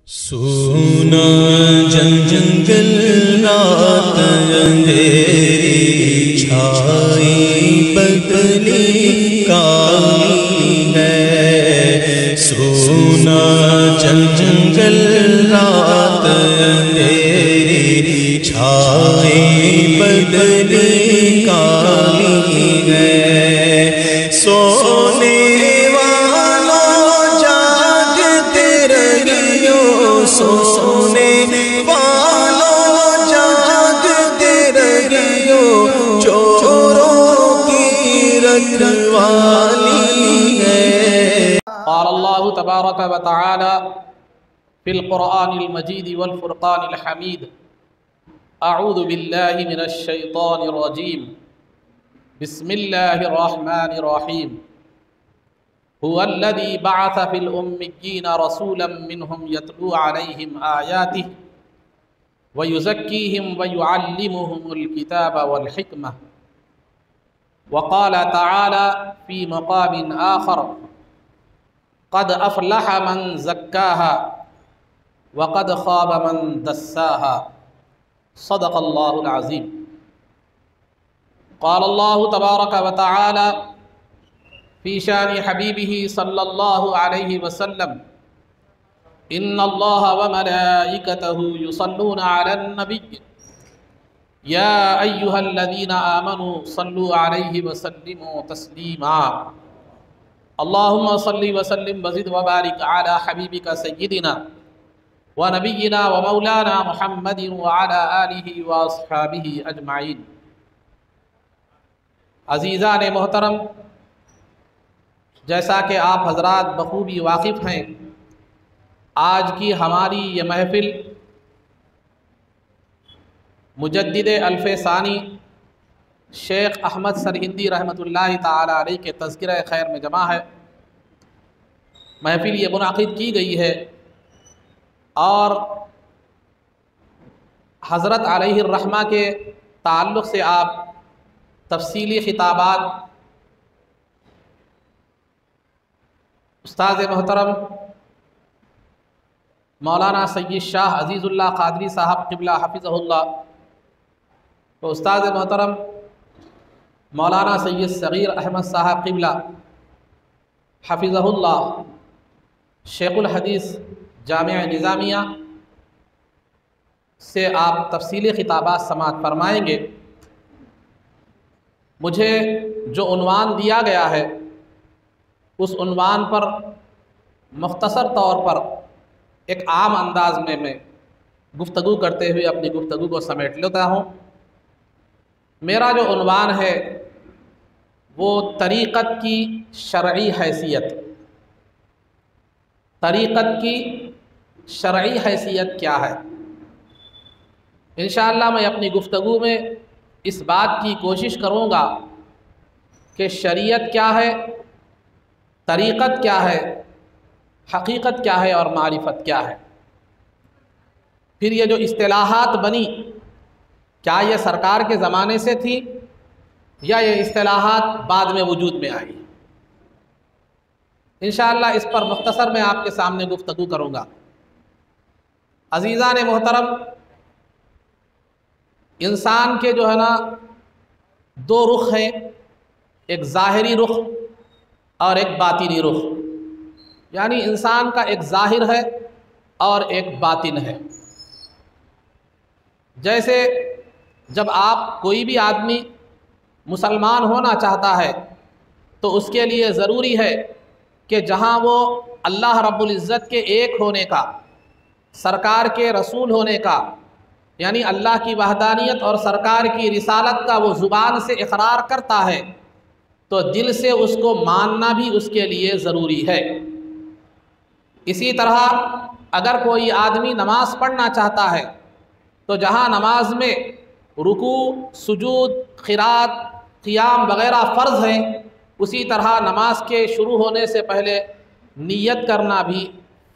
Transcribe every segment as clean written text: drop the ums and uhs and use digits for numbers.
سونا جنگل رات اندھیری چھائی بدلی کالی ہے۔ سونا جنگل رات اندھیری چھائی بدلی کالی ہے۔ سونے سونے والوں جاگتے رہیو، چوروں کی رکھوالی ہے۔ قال اللہ تبارک و تعالی فی القرآن المجید والفرقان الحمید، اعوذ باللہ من الشیطان الرجیم، بسم اللہ الرحمن الرحیم۔ هو الذي بعث في الأميين رسولا منهم يتلو عليهم آياته ويزكيهم ويعلمهم الكتاب والحكمة، وقال تعالى في مقام آخر قد أفلح من زكاها وقد خاب من دساها، صدق الله العظيم۔ قال الله تبارك وتعالى فی شان حبیبہ صلی اللہ علیہ وسلم، ان اللہ وملائکتہ یصلون علی النبی یا ایہا الذین آمنوا صلوا علیہ وسلموا تسلیما۔ اللہم صلی وسلم وزد وبارک علی حبیبک سیدنا ونبینا ومولانا محمد وعلی آلہ واصحابہ اجمعین۔ عزیزان محترم، جیسا کہ آپ حضرات بخوبی واقف ہیں، آج کی ہماری یہ محفل مجدد الف ثانی شیخ احمد سرہندی رحمۃ اللہ تعالی علیہ کے تذکرہ خیر میں جمع ہے۔ محفل یہ منعقد کی گئی ہے اور حضرت علیہ الرحمہ کے تعلق سے آپ تفصیلی خطابات استاد محترم مولانا سید شاہ عزیز اللہ قادری صاحب قبلہ حفظہ اللہ، تو استاد محترم مولانا سید صغیر احمد صاحب قبلہ حفظہ اللہ، شیخ الحدیث جامعہ نظامیہ سے آپ تفصیلی خطابات سماعت فرمائیں گے۔ مجھے جو عنوان دیا گیا ہے اس عنوان پر مختصر طور پر ایک عام انداز میں گفتگو کرتے ہوئے اپنی گفتگو کو سمیٹ لیتا ہوں۔ میرا جو عنوان ہے وہ طریقت کی شرعی حیثیت۔ طریقت کی شرعی حیثیت کیا ہے؟ انشاءاللہ میں اپنی گفتگو میں اس بات کی کوشش کروں گا کہ شریعت کیا ہے، طریقت کیا ہے، حقیقت کیا ہے اور معرفت کیا ہے۔ پھر یہ جو اصطلاحات بنی، کیا یہ سرکار کے زمانے سے تھی یا یہ اصطلاحات بعد میں وجود میں آئی؟ انشاءاللہ اس پر مختصر میں آپ کے سامنے گفتگو کروں گا۔ عزیزان محترم، انسان کے جو ہے نا دو رخ ہیں، ایک ظاہری رخ اور ایک باطنی رخ، یعنی انسان کا ایک ظاہر ہے اور ایک باطن ہے۔ جیسے جب آپ کوئی بھی آدمی مسلمان ہونا چاہتا ہے تو اس کے لیے ضروری ہے کہ جہاں وہ اللہ رب العزت کے ایک ہونے کا، سرکار کے رسول ہونے کا، یعنی اللہ کی وحدانیت اور سرکار کی رسالت کا وہ زبان سے اقرار کرتا ہے تو دل سے اس کو ماننا بھی اس کے لیے ضروری ہے۔ اسی طرح اگر کوئی آدمی نماز پڑھنا چاہتا ہے تو جہاں نماز میں رکوع، سجود، قرات، قیام وغیرہ فرض ہیں، اسی طرح نماز کے شروع ہونے سے پہلے نیت کرنا بھی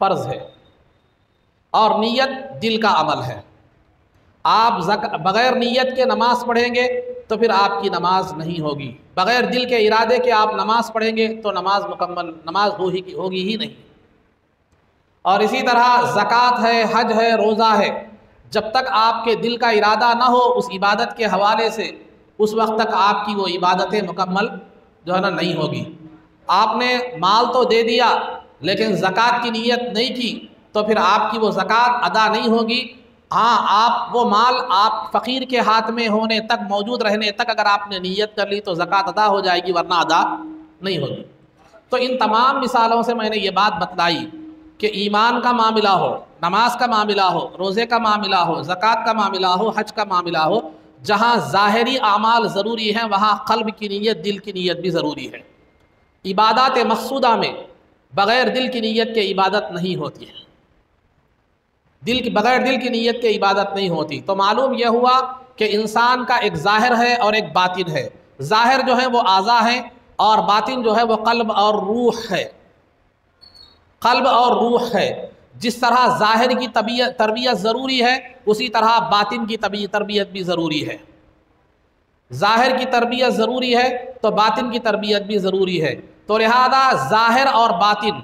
فرض ہے، اور نیت دل کا عمل ہے۔ آپ بغیر نیت کے نماز پڑھیں گے تو پھر آپ کی نماز نہیں ہوگی، بغیر دل کے ارادے کے آپ نماز پڑھیں گے تو نماز مکمل نماز ہوگی ہی نہیں۔ اور اسی طرح زکوٰۃ ہے، حج ہے، روزہ ہے، جب تک آپ کے دل کا ارادہ نہ ہو اس عبادت کے حوالے سے، اس وقت تک آپ کی وہ عبادتیں مکمل جو ہے نا نہیں ہوگی۔ آپ نے مال تو دے دیا لیکن زکوٰۃ کی نیت نہیں کی تو پھر آپ کی وہ زکوٰۃ ادا نہیں ہوگی۔ ہاں، آپ وہ مال آپ فقیر کے ہاتھ میں ہونے تک، موجود رہنے تک اگر آپ نے نیت کر لی تو زکوٰۃ ادا ہو جائے گی، ورنہ ادا نہیں ہوگی۔ تو ان تمام مثالوں سے میں نے یہ بات بتلائی کہ ایمان کا معاملہ ہو، نماز کا معاملہ ہو، روزے کا معاملہ ہو، زکوٰۃ کا معاملہ ہو، حج کا معاملہ ہو، جہاں ظاہری اعمال ضروری ہیں وہاں قلب کی نیت، دل کی نیت بھی ضروری ہے۔ عبادات مقصودہ میں بغیر دل کی نیت کے عبادت نہیں ہوتی ہے، بغیر دل کی نیت کے عبادت نہیں ہوتی۔ تو معلوم یہ ہوا کہ انسان کا ایک ظاہر ہے اور ایک باطن ہے۔ ظاہر جو ہے وہ اعضاء ہیں اور باطن جو ہے وہ قلب اور روح ہے۔ قلب اور روح ہے۔ جس طرح ظاہر کی تربیت ضروری ہے اسی طرح باطن کی تربیت بھی ضروری ہے۔ ظاہر کی تربیت ضروری ہے تو باطن کی تربیت بھی ضروری ہے۔ تو لہذا ظاہر اور باطن،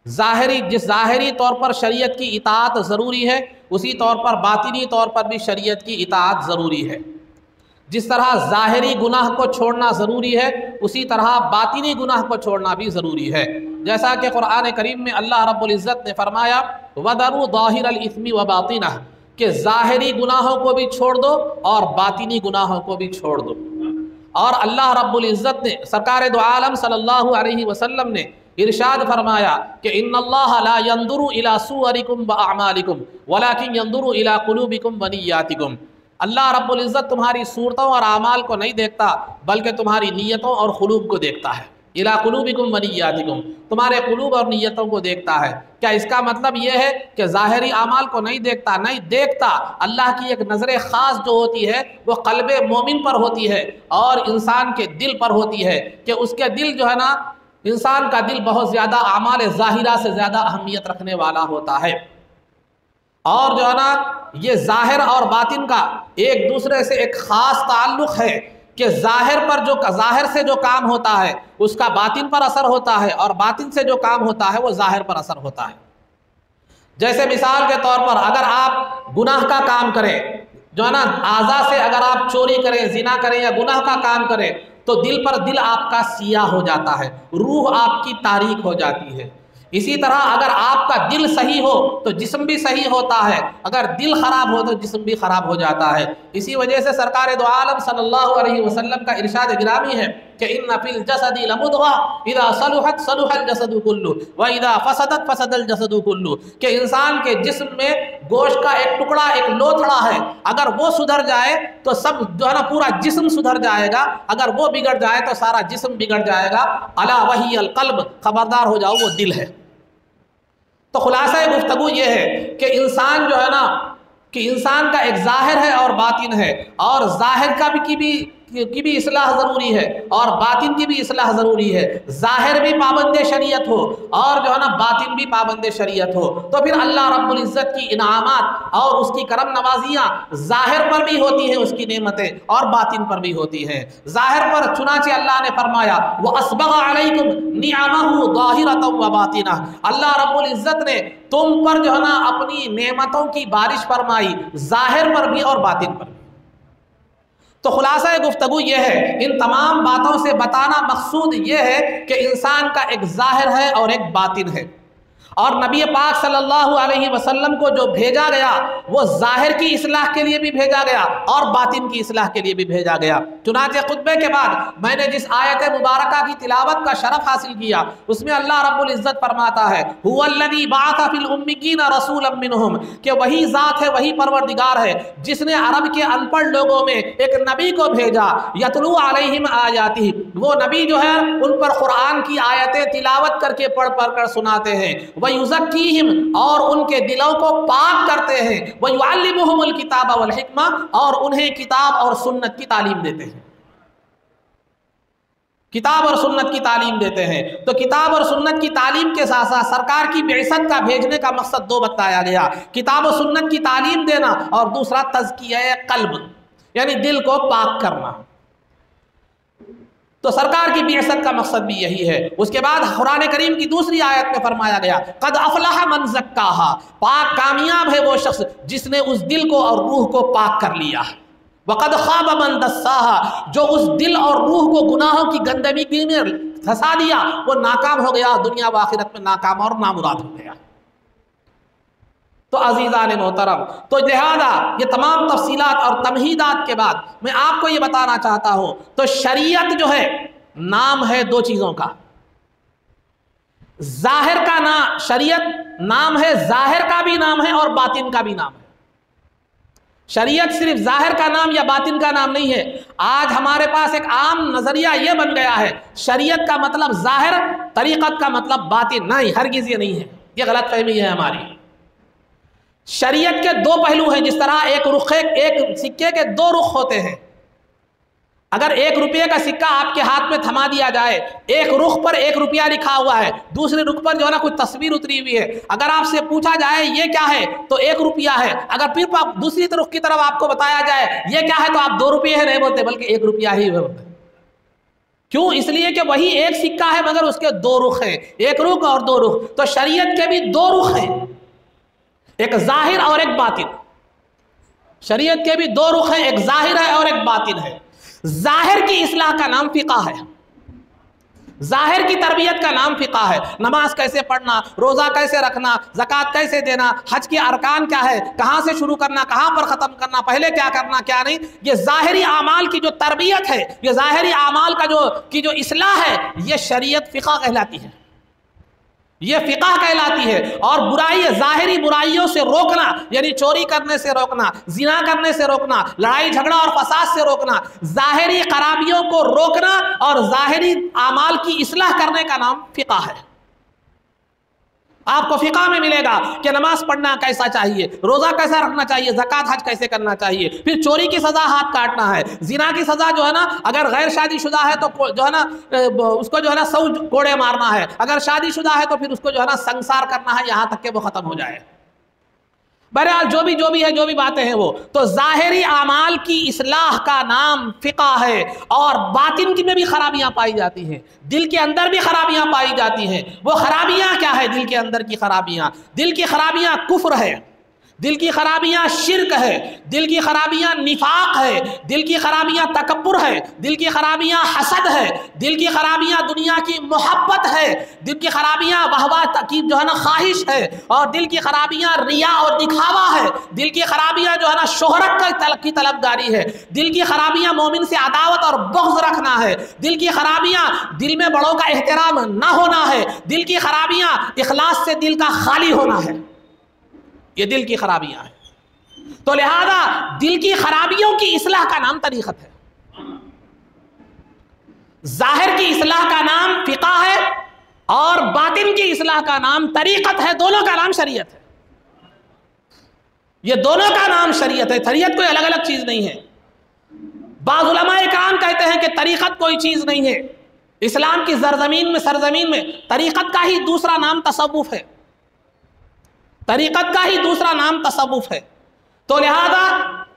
جس ظاہری طور پر شریعت کی اطاعت ضروری ہے اسی طور پر باطنی طور پر بھی شریعت کی اطاعت ضروری ہے۔ جس طرح ظاہری گناہ کو چھوڑنا ضروری ہے اسی طرح باطنی گناہ کو چھوڑنا بھی ضروری ہے۔ جیسا کہ قرآن کریم میں اللہ رب العزت نے فرمایا وَذَرُوا ظَاهِرَ الْإِثْمِ وَبَاطِنَهُ، کہ ظاہری گناہوں کو بھی چھوڑ دو اور باطنی گناہوں کو بھی چھوڑ دو۔ اور اللہ رب العزت نے، سرکار دو عالم صلی اللہ علیہ وسلم نے ارشاد فرمایا کہ ان اللہ لا ينظر الى صورکم واعمالکم ولکن ينظر الى قلوبکم ونیاتکم، اللہ رب العزت تمہاری صورتوں اور اعمال کو نہیں دیکھتا بلکہ تمہاری نیتوں اور قلوب کو دیکھتا ہے۔ الى قلوبکم ونیاتکم، تمہارے قلوب اور نیتوں کو دیکھتا ہے۔ کیا اس کا مطلب یہ ہے کہ ظاہری اعمال کو نہیں دیکھتا؟ نہیں دیکھتا۔ اللہ کی ایک نظر خاص جو ہوتی ہے وہ قلب مومن پر ہوتی ہے اور انسان کے دل پر ہوتی ہے، کہ اس کے دل جو ہے نا، انسان کا دل بہت زیادہ اعمال ظاہرہ سے زیادہ اہمیت رکھنے والا ہوتا ہے۔ اور جو ہے نا یہ ظاہر اور باطن کا ایک دوسرے سے ایک خاص تعلق ہے کہ ظاہر سے جو کام ہوتا ہے اس کا باطن پر اثر ہوتا ہے اور باطن سے جو کام ہوتا ہے وہ ظاہر پر اثر ہوتا ہے۔ جیسے مثال کے طور پر اگر آپ گناہ کا کام کریں، جو ہے نا اعضاء سے اگر آپ چوری کریں، زنا کریں یا گناہ کا کام کریں تو دل آپ کا سیاہ ہو جاتا ہے، روح آپ کی تاریک ہو جاتی ہے۔ اسی طرح اگر آپ کا دل صحیح ہو تو جسم بھی صحیح ہوتا ہے، اگر دل خراب ہو تو جسم بھی خراب ہو جاتا ہے۔ اسی وجہ سے سرکار دو عالم صلی اللہ علیہ وسلم کا ارشاد گرامی ہے کہ ان فی الجسد لمضغہ اذا صلحت صلح الجسد کلہ واذا فسدت فسد الجسد کلہ، کہ انسان کے جسم میں گوشت کا ایک ٹکڑا، ایک لوتھڑا ہے، اگر وہ سدھر جائے تو سب جو ہے نا پورا جسم سدھر جائے گا، اگر وہ بگڑ جائے تو سارا جسم بگڑ جائے گا۔ الا وہی القلب، خبردار ہو جاؤ وہ دل ہے۔ تو خلاصہ گفتگو یہ ہے کہ انسان جو ہے نا، کہ انسان کا ایک ظاہر ہے اور باطن ہے، اور ظاہر کی بھی اصلاح ضروری ہے اور باطن کی بھی اصلاح ضروری ہے۔ ظاہر بھی پابند شریعت ہو اور جو ہے نا باطن بھی پابند شریعت ہو، تو پھر اللہ رب العزت کی انعامات اور اس کی کرم نوازیاں ظاہر پر بھی ہوتی ہیں، اس کی نعمتیں، اور باطن پر بھی ہوتی ہیں۔ ظاہر پر چنانچہ اللہ نے فرمایا وَأَسْبَغَ عَلَيْكُمْ نِعَمَهُ ظَاهِرَةً وَبَاطِنَةً، اللہ رب العزت نے تم پر جو ہے نا اپنی نعمتوں کی بارش فرمائی، ظاہر پر بھی اور باطن پر بھی۔ تو خلاصہ گفتگو یہ ہے، ان تمام باتوں سے بتانا مقصود یہ ہے کہ انسان کا ایک ظاہر ہے اور ایک باطن ہے، اور نبی پاک صلی اللہ علیہ وسلم کو جو بھیجا گیا وہ ظاہر کی اصلاح کے لیے بھی بھیجا گیا اور باطن کی اصلاح کے لیے بھی بھیجا گیا۔ چنانچہ خطبے کے بعد میں نے جس آیت مبارکہ کی تلاوت کا شرف حاصل کیا اس میں اللہ رب العزت فرماتا ہے هُوَ الَّذِي بَعَثَ فِي الْأُمِّيِّينَ رَسُولًا مِّنْهُمْ، کہ وہی ذات ہے، وہی پروردگار ہے جس نے عرب کے ان پڑھ لوگوں میں ایک نبی کو بھیجا، یتلو علیہم آیاتہ، وہ نبی جو ہے ان پر قرآن کی آیتیں تلاوت کر کے پڑھ کر سناتے ہیں، وَيُزَكِّيهِمْ، اور ان کے دلوں کو پاک کرتے ہیں، وَيُعَلِّمُهُمُ الْكِتَابَ وَالْحِکْمَةَ، اور انہیں کتاب اور سنت کی تعلیم دیتے ہیں، کتاب اور سنت کی تعلیم دیتے ہیں۔ تو کتاب اور سنت کی تعلیم کے ساتھ ساتھ سرکار کی بعثت کا بھیجنے کا مقصد دو بتایا گیا، کتاب و سنت کی تعلیم دینا اور دوسرا تزکیہ قلب، یعنی دل کو پاک کرنا۔ تو سرکار کی بعثت کا مقصد بھی یہی ہے۔ اس کے بعد قرآن کریم کی دوسری آیت میں فرمایا گیا قد افلح من زکاہا، پاک کامیاب ہے وہ شخص جس نے اس دل کو اور روح کو پاک کر لیا، وقد خاب من دساہا، جو اس دل اور روح کو گناہوں کی گندگی میں پھنسا دیا وہ ناکام ہو گیا، دنیا و آخرت میں ناکام اور نامراد ہو گیا۔ تو عزیزان محترم، تو لہذا یہ تمام تفصیلات اور تمہیدات کے بعد میں آپ کو یہ بتانا چاہتا ہوں، تو شریعت جو ہے نام ہے دو چیزوں کا، ظاہر کا نام، شریعت نام ہے ظاہر کا بھی نام ہے اور باطن کا بھی نام ہے۔ شریعت صرف ظاہر کا نام یا باطن کا نام نہیں ہے۔ آج ہمارے پاس ایک عام نظریہ یہ بن گیا ہے شریعت کا مطلب ظاہر، طریقت کا مطلب باطن، نہیں، ہرگز یہ نہیں ہے، یہ غلط فہمی ہے ہماری۔ شریعت کے دو پہلو ہیں، جس طرح ایک سکے کے دو رخ ہوتے ہیں۔ اگر 1 روپے کا سکہ آپ کے ہاتھ میں تھما دیا جائے، ایک رخ پر 1 روپیہ لکھا ہوا ہے، دوسرے رخ پر جو ہے نا کوئی تصویر اتری ہوئی ہے، اگر آپ سے پوچھا جائے یہ کیا ہے تو 1 روپیہ ہے، اگر پھر دوسری رخ کی طرف آپ کو بتایا جائے یہ کیا ہے تو آپ 2 روپے نہیں بولتے بلکہ 1 روپیہ ہی بولتے۔ کیوں؟ اس لیے کہ وہی ایک سکہ ہے مگر اس کے 2 رخ ہیں، 1 رخ اور 2 رخ۔ تو شریعت کے بھی 2 رخ ہیں، ایک ظاہر اور ایک باطن۔ شریعت کے بھی 2 رخ ہیں، ایک ظاہر ہے اور ایک باطن ہے۔ ظاہر کی اصلاح کا نام فقہ ہے، ظاہر کی تربیت کا نام فقہ ہے۔ نماز کیسے پڑھنا، روزہ کیسے رکھنا، زکوٰۃ کیسے دینا، حج کے ارکان کیا ہے، کہاں سے شروع کرنا، کہاں پر ختم کرنا، پہلے کیا کرنا کیا نہیں، یہ ظاہری اعمال کی جو تربیت ہے، یہ ظاہری اعمال کا جو اصلاح ہے، یہ شریعت فقہ کہلاتی ہے، یہ فقہ کہلاتی ہے۔ اور برائی، ظاہری برائیوں سے روکنا، یعنی چوری کرنے سے روکنا، زنا کرنے سے روکنا، لڑائی جھگڑا اور فساد سے روکنا، ظاہری خرابیوں کو روکنا اور ظاہری اعمال کی اصلاح کرنے کا نام فقہ ہے۔ آپ کو فقہ میں ملے گا کہ نماز پڑھنا کیسا چاہیے، روزہ کیسا رکھنا چاہیے، زکوٰۃ حج کیسے کرنا چاہیے، پھر چوری کی سزا ہاتھ کاٹنا ہے، زنا کی سزا جو ہے نا اگر غیر شادی شدہ ہے تو جو ہے نا اس کو جو ہے نا 100 کوڑے مارنا ہے، اگر شادی شدہ ہے تو پھر اس کو جو ہے نا سنسار کرنا ہے یہاں تک کہ وہ ختم ہو جائے۔ بہرحال جو بھی باتیں ہیں وہ تو ظاہری اعمال کی اصلاح کا نام فقہ ہے۔ اور باطن کی میں بھی خرابیاں پائی جاتی ہیں، دل کے اندر بھی خرابیاں پائی جاتی ہیں۔ وہ خرابیاں کیا ہے؟ دل کے اندر کی خرابیاں، دل کی خرابیاں کفر ہے، دل کی خرابیاں شرک ہے، دل کی خرابیاں نفاق ہے، دل کی خرابیاں تکبر ہے، دل کی خرابیاں حسد ہے، دل کی خرابیاں دنیا کی محبت ہے، دل کی خرابیاں وہوہ کی جو ہے نا خواہش ہے، اور دل کی خرابیاں ریا اور دکھاوا ہے، دل کی خرابیاں جو ہے نا شہرت کی طلبگاری ہے، دل کی خرابیاں مومن سے عداوت اور بغض رکھنا ہے، دل کی خرابیاں دل میں بڑوں کا احترام نہ ہونا ہے، دل کی خرابیاں اخلاص سے دل کا خالی ہونا ہے، یہ دل کی خرابیاں ہیں۔ تو لہذا دل کی خرابیوں کی اصلاح کا نام طریقت ہے، ظاہر کی اصلاح کا نام فقہ ہے اور باطن کی اصلاح کا نام طریقت ہے، دونوں کا نام شریعت ہے، یہ دونوں کا نام شریعت ہے، شریعت کوئی الگ الگ چیز نہیں ہے۔ بعض علماء کرام کہتے ہیں کہ طریقت کوئی چیز نہیں ہے، اسلام کی سرزمین میں طریقت کا ہی دوسرا نام تصوف ہے، طریقت کا ہی دوسرا نام تصوف ہے۔ تو لہذا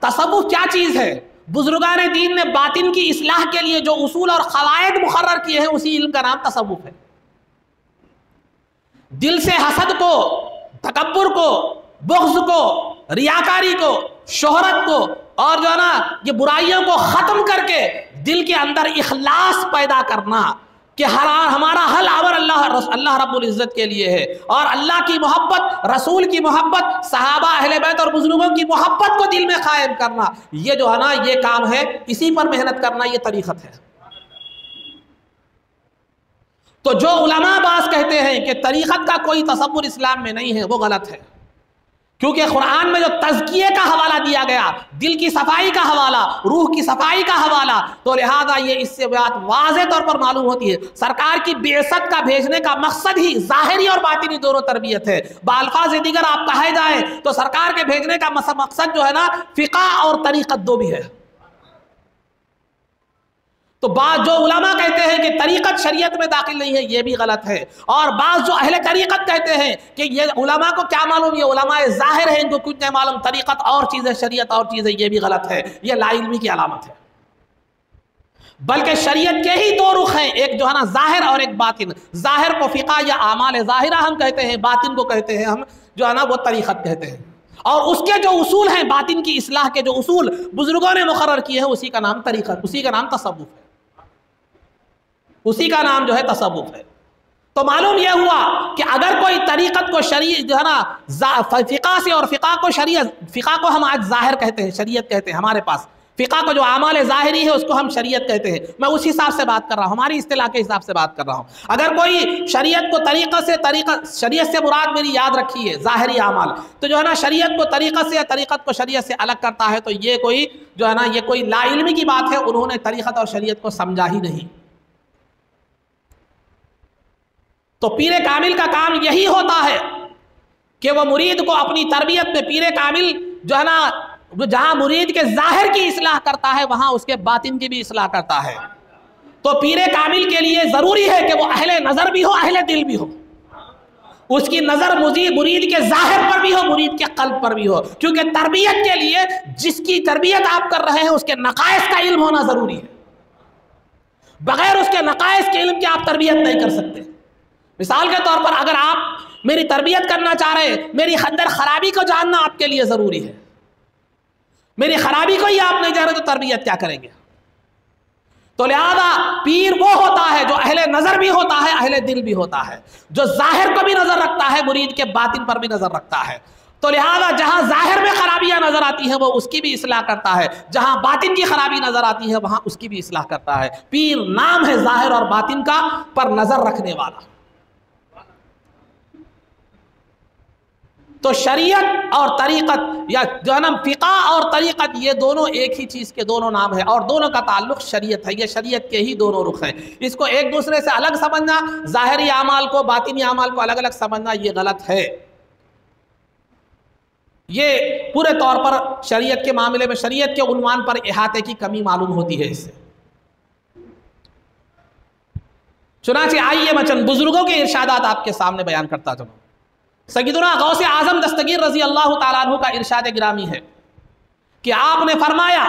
تصوف کیا چیز ہے؟ بزرگان دین نے باطن کی اصلاح کے لیے جو اصول اور قواعد مقرر کیے ہیں اسی علم کا نام تصوف ہے۔ دل سے حسد کو، تکبر کو، بغض کو، ریاکاری کو، شہرت کو اور جو ہے نا یہ برائیوں کو ختم کر کے دل کے اندر اخلاص پیدا کرنا کہ ہمارا حل آور اللہ رب العزت کے لیے ہے، اور اللہ کی محبت، رسول کی محبت، صحابہ اہل بیت اور بزرگوں کی محبت کو دل میں قائم کرنا، یہ جو ہے نا یہ کام ہے، اسی پر محنت کرنا، یہ طریقت ہے۔ تو جو علماء بعض کہتے ہیں کہ طریقت کا کوئی تصور اسلام میں نہیں ہے، وہ غلط ہے، کیونکہ قرآن میں جو تزکیے کا حوالہ دیا گیا، دل کی صفائی کا حوالہ، روح کی صفائی کا حوالہ، تو لہذا یہ اس سے بات واضح طور پر معلوم ہوتی ہے سرکار کی بعثت کا بھیجنے کا مقصد ہی ظاہری اور باطنی دونوں تربیت ہے۔ بالفاظ دیگر آپ کہے جائیں تو سرکار کے بھیجنے کا مقصد جو ہے نا فقہ اور طریقت دو بھی ہے۔ تو بعض جو علماء کہتے ہیں کہ طریقت شریعت میں داخل نہیں ہے، یہ بھی غلط ہے، اور بعض جو اہل طریقت کہتے ہیں کہ یہ علماء کو کیا معلوم، یہ علماء ظاہر ہیں، ان کو کچھ نہیں معلوم، طریقت اور چیز ہے، شریعت اور چیز ہے، یہ بھی غلط ہے، یہ لا علمی کی علامت ہے۔ بلکہ شریعت کے ہی دو رخ ہیں، ایک جو ہے نا ظاہر اور ایک باطن۔ ظاہر کو فقہ یا اعمال ظاہرہ ہم کہتے ہیں، باطن کو کہتے ہیں ہم جو ہے نا وہ طریقت کہتے ہیں، اور اس کے جو اصول ہیں باطن کی اصلاح کے جو اصول بزرگوں نے مقرر کیے ہیں اسی کا نام طریقت، اسی کا نام تصوف ہے، اسی کا نام جو ہے تصوف ہے۔ تو معلوم یہ ہوا کہ اگر کوئی طریقت کو شریعت جو ہے نا فقہ سے، اور فقہ کو شریعت، فقہ کو ہم آج ظاہر کہتے ہیں، شریعت کہتے ہیں ہمارے پاس، فقہ کو جو اعمال ظاہری ہے اس کو ہم شریعت کہتے ہیں۔ میں اس حساب سے بات کر رہا ہوں، ہماری اصطلاح کے حساب سے بات کر رہا ہوں۔ اگر کوئی شریعت کو شریعت سے مراد میری یاد رکھیے ظاہری اعمال، تو جو ہے نا شریعت کو طریقت سے یا طریقت کو شریعت سے الگ کرتا ہے تو یہ کوئی جو ہے نا یہ کوئی لا علمی کی بات ہے، انہوں نے طریقت اور شریعت کو سمجھا ہی نہیں۔ تو پیر کامل کا کام یہی ہوتا ہے کہ وہ مرید کو اپنی تربیت میں، پیر کامل جو ہے نا جہاں مرید کے ظاہر کی اصلاح کرتا ہے وہاں اس کے باطن کی بھی اصلاح کرتا ہے۔ تو پیر کامل کے لیے ضروری ہے کہ وہ اہل نظر بھی ہو، اہل دل بھی ہو، اس کی نظر مرید کے ظاہر پر بھی ہو، مرید کے قلب پر بھی ہو، کیونکہ تربیت کے لیے جس کی تربیت آپ کر رہے ہیں اس کے نقائص کا علم ہونا ضروری ہے۔ بغیر اس کے نقائص کے علم کے آپ تربیت نہیں کر سکتے۔ مثال کے طور پر اگر آپ میری تربیت کرنا چاہ رہے ہیں، میری اندر خرابی کو جاننا آپ کے لیے ضروری ہے۔ میری خرابی کو ہی آپ نہیں جان رہے تو تربیت کیا کریں گے؟ تو لہذا پیر وہ ہوتا ہے جو اہل نظر بھی ہوتا ہے، اہل دل بھی ہوتا ہے، جو ظاہر کو بھی نظر رکھتا ہے، مرید کے باطن پر بھی نظر رکھتا ہے۔ تو لہذا جہاں ظاہر میں خرابیاں نظر آتی ہیں وہ اس کی بھی اصلاح کرتا ہے، جہاں باطن کی خرابی نظر آتی ہے وہاں اس کی بھی اصلاح کرتا ہے۔ پیر نام ہے ظاہر اور باطن کا پر نظر رکھنے والا۔ تو شریعت اور طریقت یا جو ہے نا فقہ اور طریقت یہ دونوں ایک ہی چیز کے دونوں نام ہیں، اور دونوں کا تعلق شریعت ہے، یہ شریعت کے ہی دونوں رخ ہیں۔ اس کو ایک دوسرے سے الگ سمجھنا، ظاہری اعمال کو باطنی اعمال کو الگ الگ سمجھنا یہ غلط ہے۔ یہ پورے طور پر شریعت کے معاملے میں شریعت کے عنوان پر احاطے کی کمی معلوم ہوتی ہے اس سے۔ چنانچہ آئیے میں چند بزرگوں کے ارشادات آپ کے سامنے بیان کرتا چلوں۔ سیدنا غوث اعظم دستگیر رضی اللہ تعالیٰ عنہ کا ارشاد گرامی ہے کہ آپ نے فرمایا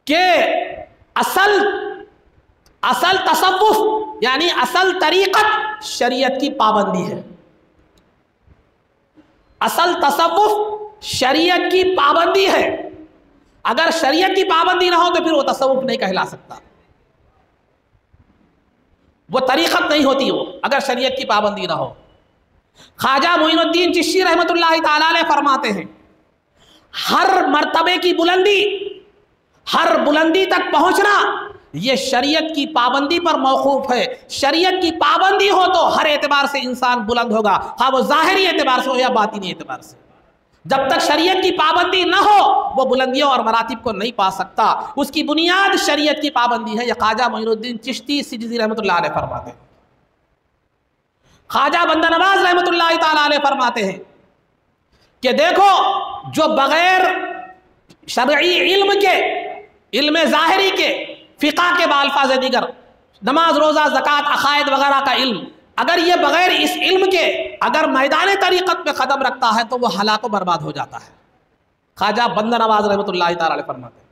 کہ اصل تصوف یعنی اصل طریقت شریعت کی پابندی ہے۔ اصل تصوف شریعت کی پابندی ہے۔ اگر شریعت کی پابندی نہ ہو تو پھر وہ تصوف نہیں کہلا سکتا، وہ طریقت نہیں ہوتی وہ، اگر شریعت کی پابندی نہ ہو۔ خواجہ معین الدین چشتی رحمۃ اللہ تعالیٰ علیہ فرماتے ہیں ہر مرتبے کی بلندی، ہر بلندی تک پہنچنا یہ شریعت کی پابندی پر موقوف ہے۔ شریعت کی پابندی ہو تو ہر اعتبار سے انسان بلند ہوگا، خواہ وہ ظاہری اعتبار سے ہو یا باطنی اعتبار سے۔ جب تک شریعت کی پابندی نہ ہو وہ بلندیوں اور مراتب کو نہیں پا سکتا۔ اس کی بنیاد شریعت کی پابندی ہے، یہ خواجہ معین الدین چشتی سجزی رحمۃ اللہ علیہ فرماتے ہیں۔ خواجہ بندہ نواز رحمۃ اللہ تعالیٰ علیہ فرماتے ہیں کہ دیکھو جو بغیر شرعی علم کے، علم ظاہری کے، فقہ کے بالفاظ دیگر، نماز روزہ زکوٰۃ عقائد وغیرہ کا علم، اگر یہ بغیر اس علم کے اگر میدان طریقت پہ قدم رکھتا ہے تو وہ ہلاک و برباد ہو جاتا ہے۔ خواجہ بندہ نواز رحمۃ اللہ تعالیٰ علیہ فرماتے ہیں۔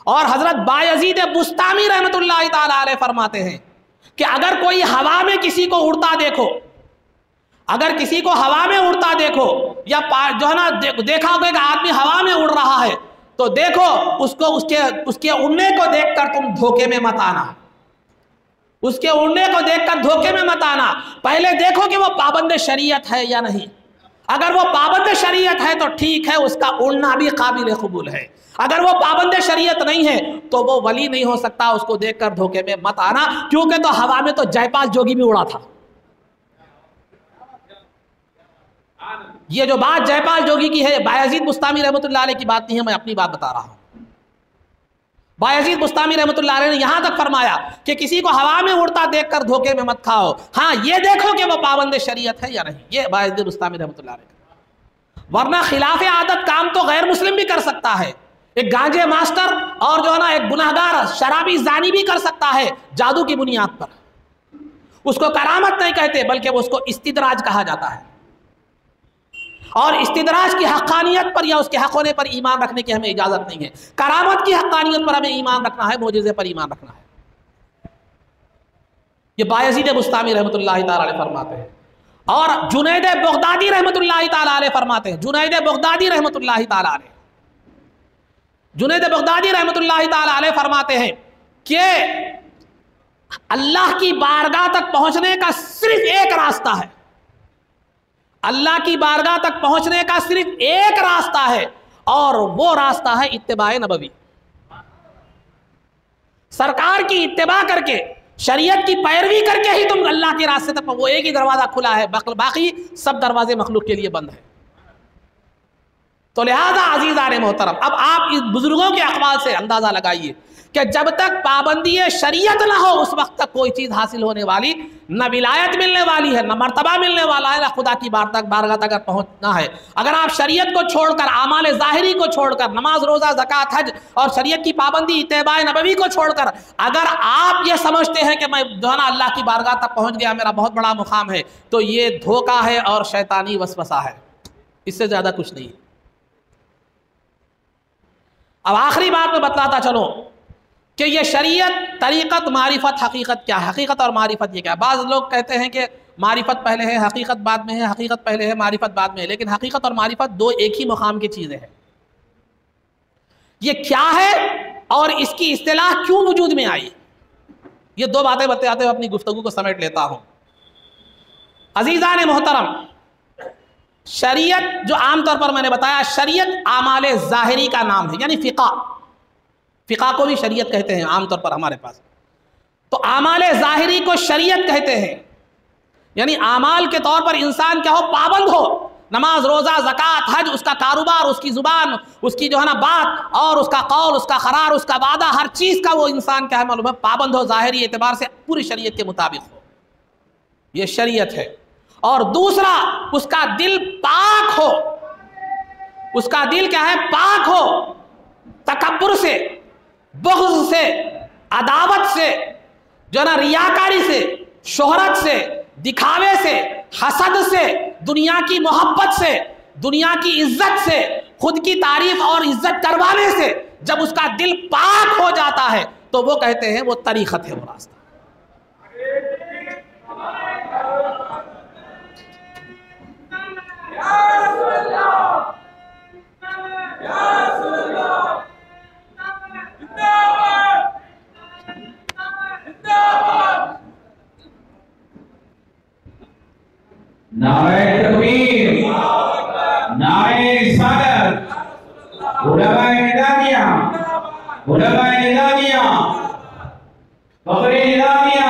اور حضرت بایزید بستامی رحمۃ اللہ تعالیٰ علیہ فرماتے ہیں کہ اگر کوئی ہوا میں کسی کو اڑتا دیکھو، اگر کسی کو ہوا میں اڑتا دیکھو یا جو ہے نا دیکھا ہوگا کہ آدمی ہوا میں اڑ رہا ہے تو دیکھو اس کے اڑنے کو دیکھ کر تم دھوکے میں مت آنا، اس کے اڑنے کو دیکھ کر دھوکے میں مت آنا، پہلے دیکھو کہ وہ پابند شریعت ہے یا نہیں۔ اگر وہ پابند شریعت ہے تو ٹھیک ہے، اس کا اڑنا بھی قابل قبول ہے۔ اگر وہ پابند شریعت نہیں ہے تو وہ ولی نہیں ہو سکتا، اس کو دیکھ کر دھوکے میں مت آنا، کیونکہ تو ہوا میں تو جے پال جوگی بھی اڑا تھا۔ یہ جو بات جے پال جوگی کی ہے، بایزید بستامی رحمۃ اللہ علیہ کی بات نہیں ہے، میں اپنی بات بتا رہا ہوں۔ بایزید بستامی رحمۃ اللہ علیہ نے یہاں تک فرمایا کہ کسی کو ہوا میں اڑتا دیکھ کر دھوکے میں مت کھاؤ، ہاں یہ دیکھو کہ وہ پابند شریعت ہے یا نہیں۔ یہ بایزید بستامی رحمۃ اللہ علیہ، ورنہ خلاف عادت کام تو غیر مسلم بھی کر سکتا ہے۔ ایک گانجے ماسٹر اور جو ہے نا ایک گناہگار شرابی زانی بھی کر سکتا ہے جادو کی بنیاد پر، اس کو کرامت نہیں کہتے بلکہ وہ اس کو استدراج کہا جاتا ہے۔ اور استدراج کی حقانیت پر یا اس کے حق ہونے پر ایمان رکھنے کی ہمیں اجازت نہیں ہے۔ کرامت کی حقانیت پر ہمیں ایمان رکھنا ہے، معجزے پر ایمان رکھنا ہے۔ یہ بایزید بستامی رحمۃ اللہ تعالی علیہ فرماتے ہیں، اور جنید بغدادی رحمۃ اللہ تعالی علیہ فرماتے ہیں، جنید بغدادی رحمۃ اللہ تعالی علیہ، جنید بغدادی رحمۃ اللہ تعالی علیہ فرماتے ہیں کہ اللہ کی بارگاہ تک پہنچنے کا صرف ایک راستہ ہے، اللہ کی بارگاہ تک پہنچنے کا صرف ایک راستہ ہے، اور وہ راستہ ہے اتباع نبوی۔ سرکار کی اتباع کر کے، شریعت کی پیروی کر کے ہی تم اللہ کے راستے تک، وہ ایک ہی دروازہ کھلا ہے، باقی سب دروازے مخلوق کے لیے بند ہیں۔ تو لہذا عزیزان محترم، اب آپ اس بزرگوں کے اقوال سے اندازہ لگائیے کہ جب تک پابندی شریعت نہ ہو اس وقت تک کوئی چیز حاصل ہونے والی، نہ ولایت ملنے والی ہے، نہ مرتبہ ملنے والا ہے، نہ خدا کی بارگاہ تک پہنچنا ہے۔ اگر آپ شریعت کو چھوڑ کر، اعمال ظاہری کو چھوڑ کر، نماز روزہ زکوٰۃ حج اور شریعت کی پابندی اتباع نبوی کو چھوڑ کر اگر آپ یہ سمجھتے ہیں کہ میں جو ہے نا اللہ کی بارگاہ تک پہنچ گیا، میرا بہت بڑا مقام ہے، تو یہ دھوکہ ہے اور شیطانی وسوسہ ہے، اس سے زیادہ کچھ نہیں۔ اب آخری بات میں بتلاتا چلوں کہ یہ شریعت، طریقت، معرفت، حقیقت کیا ہے؟ حقیقت اور معرفت یہ کیا ہے؟ بعض لوگ کہتے ہیں کہ معرفت پہلے ہے، حقیقت بعد میں ہے، حقیقت پہلے ہے، معرفت بعد میں ہے، لیکن حقیقت اور معرفت دو ایک ہی مقام کی چیزیں ہیں۔ یہ کیا ہے اور اس کی اصطلاح کیوں وجود میں آئی؟ یہ دو باتیں بتاتے ہوئے اپنی گفتگو کو سمیٹ لیتا ہوں۔ عزیزان محترم، شریعت جو عام طور پر میں نے بتایا، شریعت اعمال ظاہری کا نام ہے، یعنی فقہ کو بھی شریعت کہتے ہیں عام طور پر ہمارے پاس۔ تو اعمال ظاہری کو شریعت کہتے ہیں، یعنی اعمال کے طور پر انسان کیا ہو؟ پابند ہو، نماز روزہ زکوٰۃ حج، اس کا کاروبار، اس کی زبان، اس کی جو ہے نا بات، اور اس کا قول، اس کا قرار، اس کا وعدہ، ہر چیز کا وہ انسان کیا ہے معلوم ہے؟ پابند ہو، ظاہری اعتبار سے پوری شریعت کے مطابق ہو، یہ شریعت ہے۔ اور دوسرا، اس کا دل پاک ہو، اس کا دل کیا ہے؟ پاک ہو، تکبر سے، بغض سے، عداوت سے، جو نا ریاکاری سے، شہرت سے، دکھاوے سے، حسد سے، دنیا کی محبت سے، دنیا کی عزت سے، خود کی تعریف اور عزت کروانے سے جب اس کا دل پاک ہو جاتا ہے تو وہ کہتے ہیں وہ طریقت ہے، وہ راستہ۔ نعرہ تکبیر، نعرہ رسالت، علماء نظامیہ، علماء نظامیہ، فخر نظامیہ۔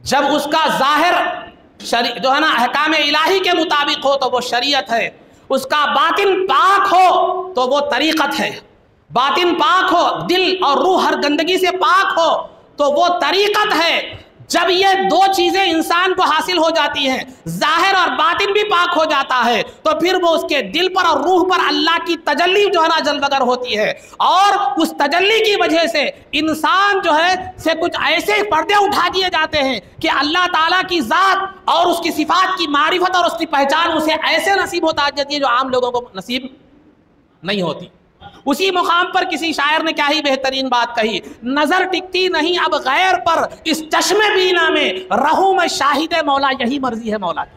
جب اس کا ظاہر جو ہے نا احکام الہی کے مطابق ہو تو وہ شریعت ہے، اس کا باطن پاک ہو تو وہ طریقت ہے۔ باطن پاک ہو، دل اور روح ہر گندگی سے پاک ہو تو وہ طریقت ہے۔ جب یہ دو چیزیں انسان کو حاصل ہو جاتی ہیں، ظاہر اور باطن بھی پاک ہو جاتا ہے، تو پھر وہ اس کے دل پر اور روح پر اللہ کی تجلی جو ہے نا جلوگر ہوتی ہے، اور اس تجلی کی وجہ سے انسان جو ہے سے کچھ ایسے پردے اٹھا دیے جاتے ہیں کہ اللہ تعالیٰ کی ذات اور اس کی صفات کی معرفت اور اس کی پہچان اسے ایسے نصیب ہوتا جاتی ہے جو عام لوگوں کو نصیب نہیں ہوتی۔ اسی مقام پر کسی شاعر نے کیا ہی بہترین بات کہی، نظر ٹکتی نہیں اب غیر پر، اس چشم بینا میں رہوں میں شاہد مولا، یہی مرضی ہے مولا کی۔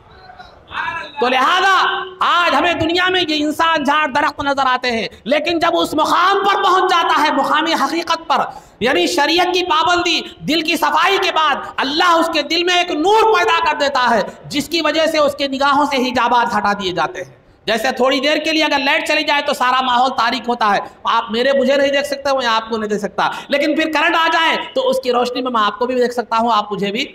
تو لہذا آج ہمیں دنیا میں یہ انسان جھاڑ درخت نظر آتے ہیں، لیکن جب اس مقام پر پہنچ جاتا ہے، مقام حقیقت پر، یعنی شریعت کی پابندی، دل کی صفائی کے بعد اللہ اس کے دل میں ایک نور پیدا کر دیتا ہے جس کی وجہ سے اس کے نگاہوں سے حجابات ہٹا دیے جاتے ہیں۔ جیسے تھوڑی دیر کے لیے اگر لائٹ چلی جائے تو سارا ماحول تاریک ہوتا ہے، آپ مجھے نہیں دیکھ سکتے، میں آپ کو نہیں دیکھ سکتا، لیکن پھر کرنٹ آ جائے تو اس کی روشنی میں آپ کو بھی دیکھ سکتا ہوں، آپ مجھے بھی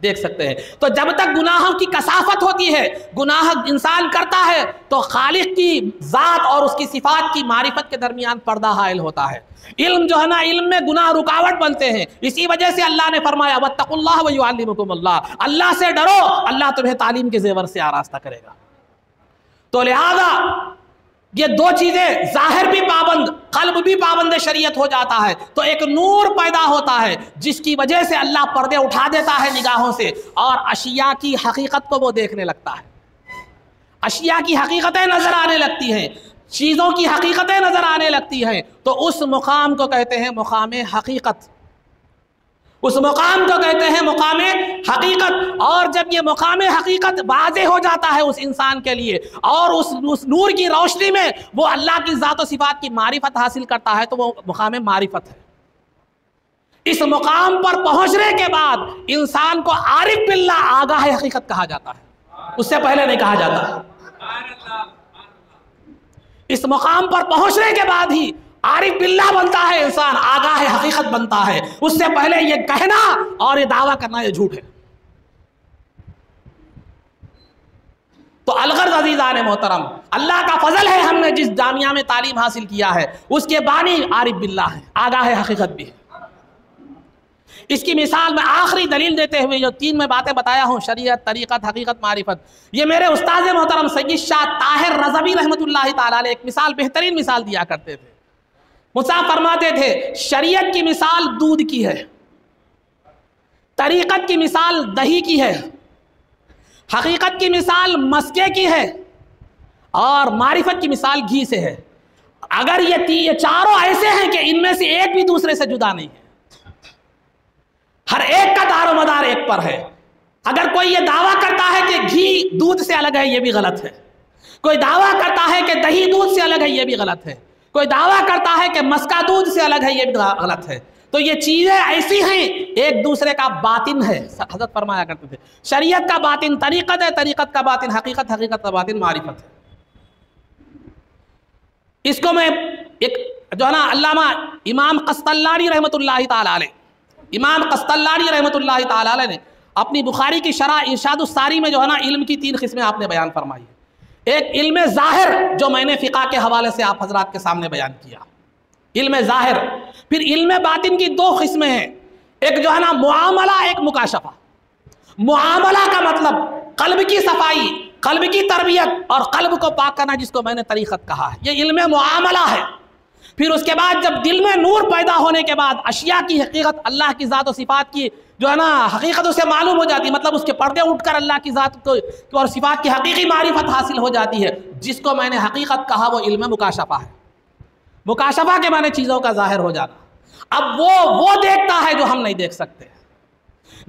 دیکھ سکتے ہیں۔ تو جب تک گناہوں کی کثافت ہوتی ہے، گناہ انسان کرتا ہے، تو خالق کی ذات اور اس کی صفات کی معرفت کے درمیان پردہ حائل ہوتا ہے۔ علم جو ہے نا، علم میں گناہ رکاوٹ بنتے ہیں، اسی وجہ سے اللہ نے فرمایا واتقوا اللہ ویعلمکم اللہ، اللہ سے ڈرو، اللہ تمہیں تعلیم کے زیور سے آراستہ کرے گا۔ تو لہذا یہ دو چیزیں، ظاہر بھی پابند، قلب بھی پابند شریعت ہو جاتا ہے تو ایک نور پیدا ہوتا ہے جس کی وجہ سے اللہ پردے اٹھا دیتا ہے نگاہوں سے، اور اشیاء کی حقیقت کو وہ دیکھنے لگتا ہے، اشیاء کی حقیقتیں نظر آنے لگتی ہیں، چیزوں کی حقیقتیں نظر آنے لگتی ہیں، تو اس مقام کو کہتے ہیں مقام حقیقت، اس مقام کو کہتے ہیں مقام حقیقت۔ اور جب یہ مقام حقیقت واضح ہو جاتا ہے اس انسان کے لیے، اور اس نور کی روشنی میں وہ اللہ کی ذات و صفات کی معرفت حاصل کرتا ہے، تو وہ مقام معرفت ہے۔ اس مقام پر پہنچنے کے بعد انسان کو عارف باللہ آگاہ حقیقت کہا جاتا ہے، اس سے پہلے نہیں کہا جاتا۔ اس مقام پر پہنچنے کے بعد ہی عارف باللہ بنتا ہے انسان، آگاہ حقیقت بنتا ہے، اس سے پہلے یہ کہنا اور یہ دعویٰ کرنا یہ جھوٹ ہے۔ تو الغرض عزیزان محترم، اللہ کا فضل ہے ہم نے جس جامعہ میں تعلیم حاصل کیا ہے اس کے بانی عارف باللہ ہے، آگاہ حقیقت بھی ہے۔ اس کی مثال میں آخری دلیل دیتے ہوئے جو 3 میں باتیں بتایا ہوں، شریعت، طریقت، حقیقت، معرفت، یہ میرے استاد محترم سید شاہ طاہر رضوی رحمۃ اللہ تعالی علیہ ایک مثال، بہترین مثال دیا کرتے تھے۔ مجھے فرماتے تھے شریعت کی مثال دودھ کی ہے، طریقت کی مثال دہی کی ہے، حقیقت کی مثال مسکے کی ہے، اور معرفت کی مثال گھی سے ہے۔ اگر یہ چاروں ایسے ہیں کہ ان میں سے ایک بھی دوسرے سے جدا نہیں ہے، ہر ایک کا دار و مدار ایک پر ہے۔ اگر کوئی یہ دعویٰ کرتا ہے کہ گھی دودھ سے الگ ہے، یہ بھی غلط ہے۔ کوئی دعویٰ کرتا ہے کہ دہی دودھ سے الگ ہے، یہ بھی غلط ہے۔ کوئی دعویٰ کرتا ہے کہ مسکا دودھ سے الگ ہے، یہ بھی غلط ہے۔ تو یہ چیزیں ایسی ہیں، ایک دوسرے کا باطن ہے۔ حضرت فرمایا کرتے تھے شریعت کا باطن طریقت ہے، طریقت کا باطن حقیقت، حقیقت کا باطن معرفت ہے۔ اس کو میں ایک جو ہے نا علامہ امام قسطلانی رحمۃ اللہ تعالی علیہ، امام قسطلانی رحمۃ اللہ تعالی علیہ نے اپنی بخاری کی شرح ارشاد الساری میں جو ہے نا علم کی 3 قسمیں آپ نے بیان فرمائی ہے۔ ایک علم ظاہر جو میں نے فقہ کے حوالے سے آپ حضرات کے سامنے بیان کیا، علم ظاہر۔ پھر علم باطن کی 2 قسمیں ہیں، ایک جو ہے نا معاملہ، ایک مکاشفہ۔ معاملہ کا مطلب قلب کی صفائی، قلب کی تربیت اور قلب کو پاک کرنا، جس کو میں نے طریقت کہا ہے، یہ علم معاملہ ہے۔ پھر اس کے بعد جب دل میں نور پیدا ہونے کے بعد اشیاء کی حقیقت، اللہ کی ذات و صفات کی جو ہے نا حقیقت اسے معلوم ہو جاتی ہے، مطلب اس کے پردے اٹھ کر اللہ کی ذات کو اور صفات کی حقیقی معرفت حاصل ہو جاتی ہے، جس کو میں نے حقیقت کہا وہ علم مکاشفہ ہے۔ مکاشفہ کے معنی چیزوں کا ظاہر ہو جانا۔ اب وہ دیکھتا ہے جو ہم نہیں دیکھ سکتے۔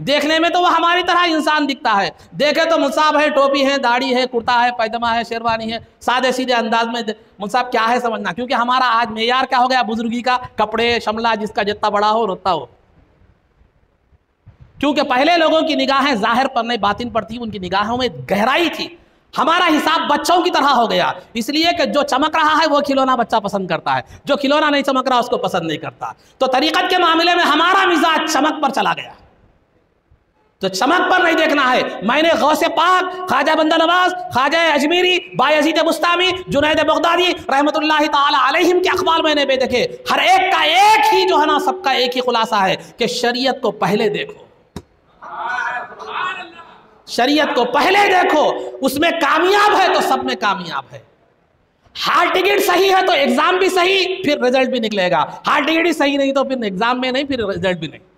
دیکھنے میں تو وہ ہماری طرح انسان دکھتا ہے، دیکھے تو مصعب ہے، ٹوپی ہے، داڑھی ہے، کرتا ہے، پیجامہ ہے، شیروانی ہے، سادے سیدھے انداز میں مصعب کیا ہے سمجھنا، کیونکہ ہمارا آج معیار کیا ہو گیا بزرگی کا، کپڑے شملہ جس کا جتنا بڑا ہو رتتا ہو۔ کیونکہ پہلے لوگوں کی نگاہیں ظاہر پر نہیں باطن پر تھی، ان کی نگاہوں میں گہرائی تھی۔ ہمارا حساب بچوں کی طرح ہو گیا، اس لیے کہ جو چمک رہا ہے وہ کھلونا بچہ پسند کرتا ہے، جو کھلونا نہیں چمک رہا اس کو پسند نہیں کرتا۔ تو طریقت کے معاملے میں ہمارا مزاج چمک پر چلا گیا، تو چمک پر نہیں دیکھنا ہے۔ میں نے غوث پاک، خواجہ بندہ نواز، خواجہ اجمیری، بایزید بستامی، جنید بغدادی رحمۃ اللہ تعالی علیہم کے اقوال میں نے بے دیکھے، ہر ایک کا ایک ہی جو ہے نا سب کا ایک ہی خلاصہ ہے کہ شریعت کو پہلے دیکھو، شریعت کو پہلے دیکھو، اس میں کامیاب ہے تو سب میں کامیاب ہے۔ ہال ٹکٹ صحیح ہے تو ایگزام بھی صحیح، پھر رزلٹ بھی نکلے گا۔ ہال ٹکٹ ہی صحیح نہیں تو پھر ایگزام میں نہیں، پھر رزلٹ بھی نہیں۔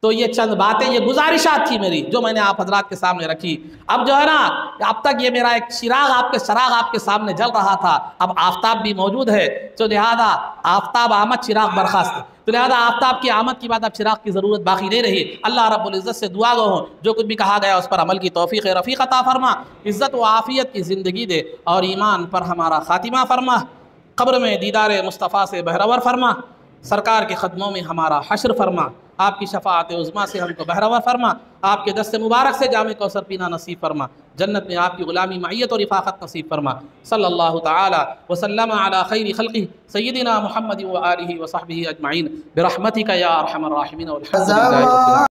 تو یہ چند باتیں، یہ گزارشات تھی میری جو میں نے آپ حضرات کے سامنے رکھی۔ اب جو ہے نا اب تک یہ میرا ایک چراغ آپ کے سامنے جل رہا تھا، اب آفتاب بھی موجود ہے، تو لہذا آفتاب آمد چراغ برخاست، تو لہذا آفتاب کی آمد کی بعد اب چراغ کی ضرورت باقی نہیں رہی۔ اللہ رب العزت سے دعا گو ہوں جو کچھ بھی کہا گیا اس پر عمل کی توفیق رفیق عطا فرما، عزت و عافیت کی زندگی دے اور ایمان پر ہمارا خاتمہ فرما، قبر میں دیدار مصطفیٰ سے بہرور فرما، سرکار کے قدموں میں ہمارا حشر فرما، آپ کی شفاعت عظمیٰ سے ہم کو بہرور فرما، آپ کے دست مبارک سے جام کوثر پینا نصیب فرما، جنت میں آپ کی غلامی معیت اور رفاقت نصیب فرما۔ صلی اللہ تعالی وسلم علی خیر خلقہ سیدنا محمد و آلہ و صحبہ اجمعین برحمتک یا ارحم الراحمین والحمد للہ رب العالمین۔